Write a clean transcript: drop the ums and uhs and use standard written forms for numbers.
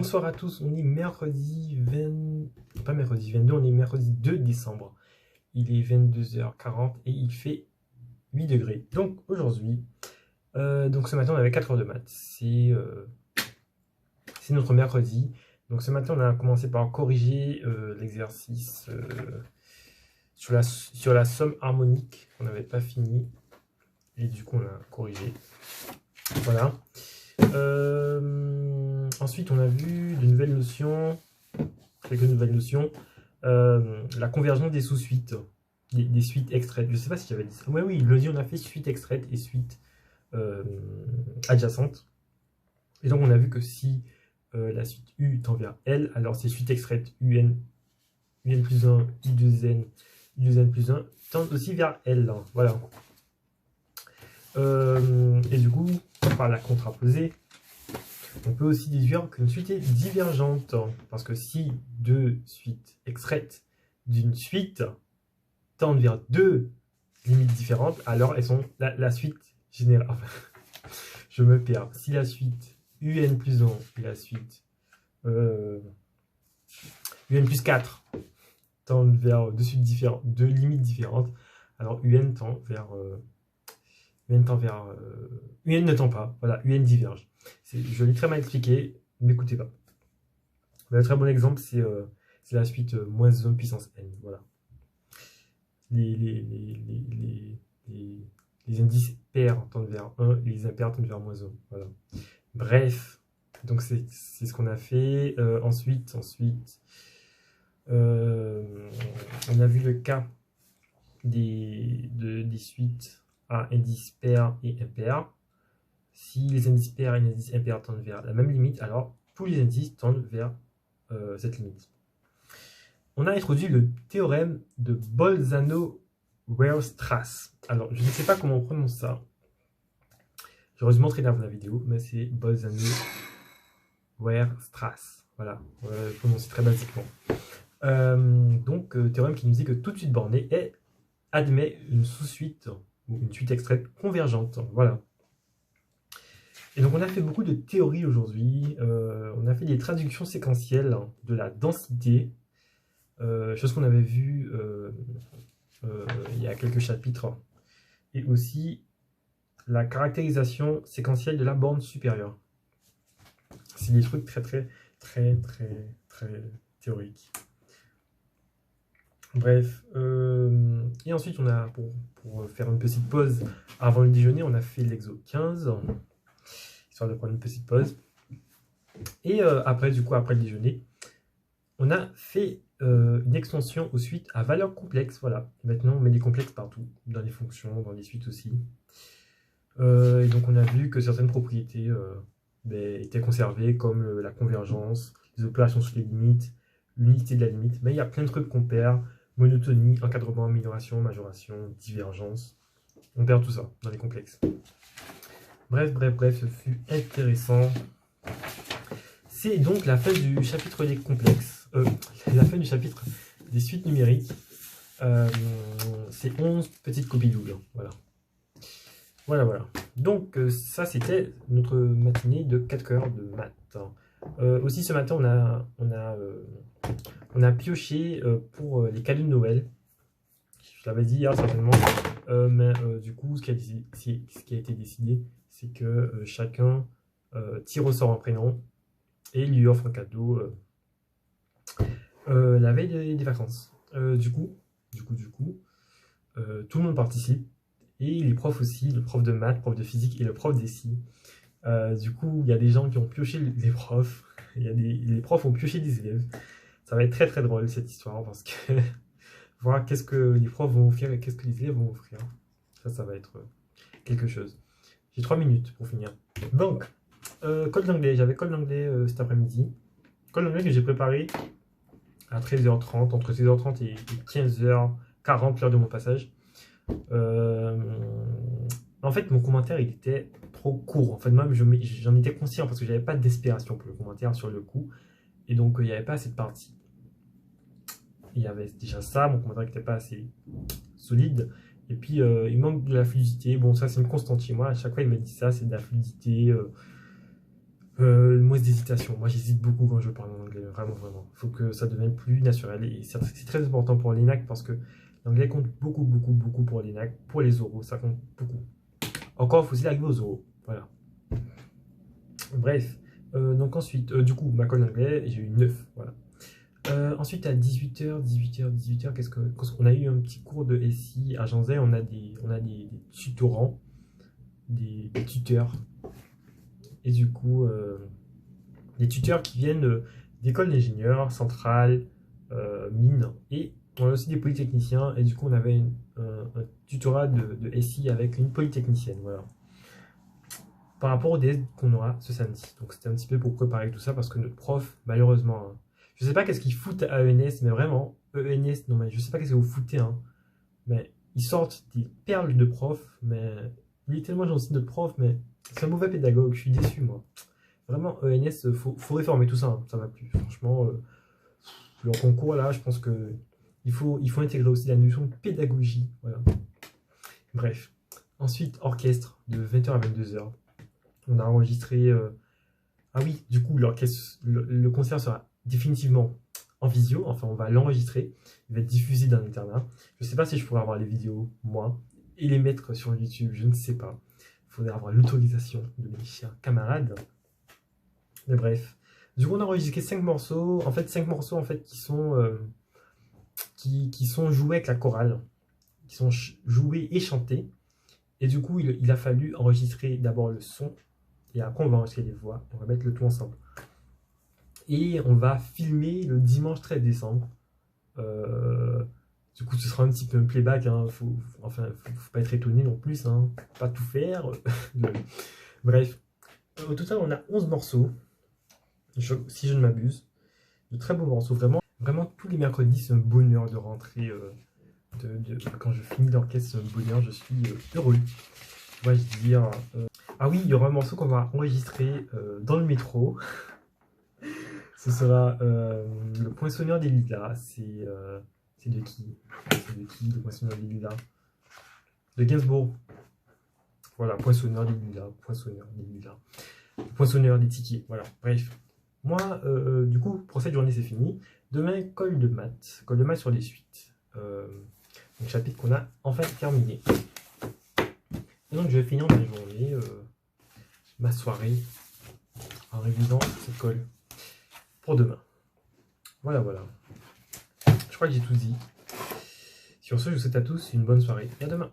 Bonsoir à tous, on est mercredi 20... Pas mercredi 22, on est mercredi 2 décembre. Il est 22h40 et il fait 8 degrés. Donc aujourd'hui, ce matin on avait 4 heures de maths. C'est notre mercredi. Donc ce matin on a commencé par corriger l'exercice sur la somme harmonique. On n'avait pas fini. Et du coup on a corrigé. Voilà. Ensuite, on a vu de nouvelles notions, quelques nouvelles notions. La convergence des sous-suites, des suites extraites. Je ne sais pas si j'avais dit ça. Ouais, oui, lundi, on a fait suite extraite et suite adjacente. Et donc, on a vu que si la suite U tend vers L, alors c'est suite extraite UN plus 1, I2N plus 1 tendent aussi vers L. Voilà. Et du coup, par la contraposée, on peut aussi déduire qu'une suite est divergente. Parce que si deux suites extraites d'une suite tendent vers deux limites différentes, alors elles sont la suite générale. Enfin, je me perds. Si la suite UN plus 1 et la suite UN plus 4 tendent vers deux limites différentes, alors UN tend vers... UN ne tend pas, voilà, UN diverge. Je l'ai très mal expliqué, n'écoutez pas. Un très bon exemple, c'est la suite moins 1 puissance n, voilà. Les indices pairs tendent vers 1, et les impairs tendent vers moins 1, voilà. Bref, donc c'est ce qu'on a fait. Ensuite, on a vu le cas des suites à indices pairs et impairs. Si les indices pairs et les indices impairs tendent vers la même limite, alors tous les indices tendent vers cette limite. On a introduit le théorème de Bolzano-Weierstrass. Alors, je ne sais pas comment on prononce ça. J'aurais dû montrer dans la vidéo, mais c'est Bolzano-Weierstrass. Voilà, on va le prononcer très basiquement. Théorème qui nous dit que toute suite bornée admet une sous-suite ou une suite extraite convergente. Voilà. Et donc on a fait beaucoup de théories aujourd'hui. On a fait des traductions séquentielles de la densité, chose qu'on avait vue il y a quelques chapitres, et aussi la caractérisation séquentielle de la borne supérieure. C'est des trucs très théoriques. Bref, et ensuite on a, pour faire une petite pause avant le déjeuner, on a fait l'exo 15, histoire de prendre une petite pause. Et après le déjeuner, on a fait une extension aux suites à valeur complexe, voilà. Maintenant on met des complexes partout, dans les fonctions, dans les suites aussi. Et donc on a vu que certaines propriétés étaient conservées, comme la convergence, les opérations sur les limites, l'unité de la limite, mais il y a plein de trucs qu'on perd. Monotonie, encadrement, amélioration, majoration, divergence. On perd tout ça dans les complexes. Bref, ce fut intéressant. C'est donc la fin du chapitre des complexes. La fin du chapitre des suites numériques. C'est 11 petites copies doubles. Voilà. Donc ça, c'était notre matinée de 4 heures de maths. Aussi ce matin, on a pioché pour les cadeaux de Noël. Je l'avais dit hier certainement, du coup ce qui a été décidé, c'est que chacun tire au sort un prénom et lui offre un cadeau la veille des vacances. Du coup, tout le monde participe, et les profs aussi, le prof de maths, prof de physique et le prof d'ESI. Du coup, il y a des gens qui ont pioché les profs, les profs ont pioché des élèves. Ça va être très drôle cette histoire, parce que voir qu'est-ce que les profs vont offrir et qu'est-ce que les élèves vont offrir. Ça va être quelque chose. J'ai 3 minutes pour finir. Donc, code d'anglais. J'avais code d'anglais cet après-midi. Code d'anglais que j'ai préparé à 13h30, entre 13h30 et 15h40, l'heure de mon passage. En fait, mon commentaire, il était trop court. En fait, moi, j'en étais conscient parce que j'avais pas d'espération pour le commentaire sur le coup. Et donc, il n'y avait pas assez de parties. Il y avait déjà ça, mon commentaire n'était pas assez solide. Et puis, il manque de la fluidité. Bon, ça, c'est une constante chez moi. À chaque fois, il me dit ça, c'est de la fluidité. Moins d'hésitation. Moi, j'hésite beaucoup quand je parle en anglais. Vraiment, vraiment. Il faut que ça devienne plus naturel. Et c'est très important pour l'ENAC parce que l'anglais compte beaucoup, beaucoup, beaucoup pour l'ENAC. Pour les oraux, ça compte beaucoup. Encore, faut aussi arriver aux oraux. Voilà. Bref. Donc ensuite, du coup, ma colle d'anglais, j'ai eu 9. Voilà. Ensuite, à 18h, qu'est-ce qu'on a eu un petit cours de SI à Janzay. On a des tutorants, des tuteurs. Et du coup, des tuteurs qui viennent d'écoles d'ingénieurs, centrales, mines. Et on a aussi des polytechniciens. Et du coup, on avait un tutorat de SI avec une polytechnicienne. Voilà. Par rapport au DS qu'on aura ce samedi. Donc c'était un petit peu pour préparer tout ça parce que notre prof, malheureusement, hein, je sais pas qu'est-ce qu'ils foutent à ENS, mais vraiment, ENS, non mais je sais pas qu'est-ce que vous foutez, hein, mais ils sortent des perles de profs, mais il est tellement gentil notre prof, mais c'est un mauvais pédagogue, je suis déçu moi. Vraiment, ENS, faut réformer tout ça, hein, ça va plus. Franchement, leur concours là, je pense que il faut intégrer aussi la notion de pédagogie, voilà. Bref. Ensuite, orchestre de 20h à 22h. On a enregistré. Ah oui, du coup, le concert sera définitivement en visio. Enfin, on va l'enregistrer. Il va être diffusé dans l'internat. Je ne sais pas si je pourrais avoir les vidéos, moi, et les mettre sur YouTube. Je ne sais pas. Il faudrait avoir l'autorisation de mes chers camarades. Mais bref. Du coup, on a enregistré 5 morceaux. En fait, 5 morceaux en fait, qui sont joués avec la chorale. Qui sont joués et chantés. Et du coup, il a fallu enregistrer d'abord le son. Et après, on va enregistrer les voix. On va mettre le tout ensemble. Et on va filmer le dimanche 13 décembre. Du coup, ce sera un petit peu un playback. Hein. Faut pas être étonné non plus. Hein. Pas tout faire. Bref. Au total, on a 11 morceaux. Si je ne m'abuse. De très beaux morceaux. Vraiment, vraiment tous les mercredis, c'est un bonheur de rentrer. Quand je finis l'orchestre, c'est un bonheur. Je suis heureux. Dois-je dire. Ah oui, il y aura un morceau qu'on va enregistrer dans le métro. Ce sera le Poinçonneur des Lilas. C'est de qui? C'est de qui, le Poinçonneur des Lilas? De Gainsbourg. Voilà, Poinçonneur des Lilas. Poinçonneur des Lilas. Poinçonneur des tickets. Voilà, bref. Moi, du coup, pour cette journée, c'est fini. Demain, colle de maths. Colle de maths sur les suites. Donc, chapitre qu'on a enfin terminé. Et donc, je vais finir ma journée, ma soirée, en révisant cette colle pour demain. Voilà, voilà. Je crois que j'ai tout dit. Sur ce, je vous souhaite à tous une bonne soirée et à demain.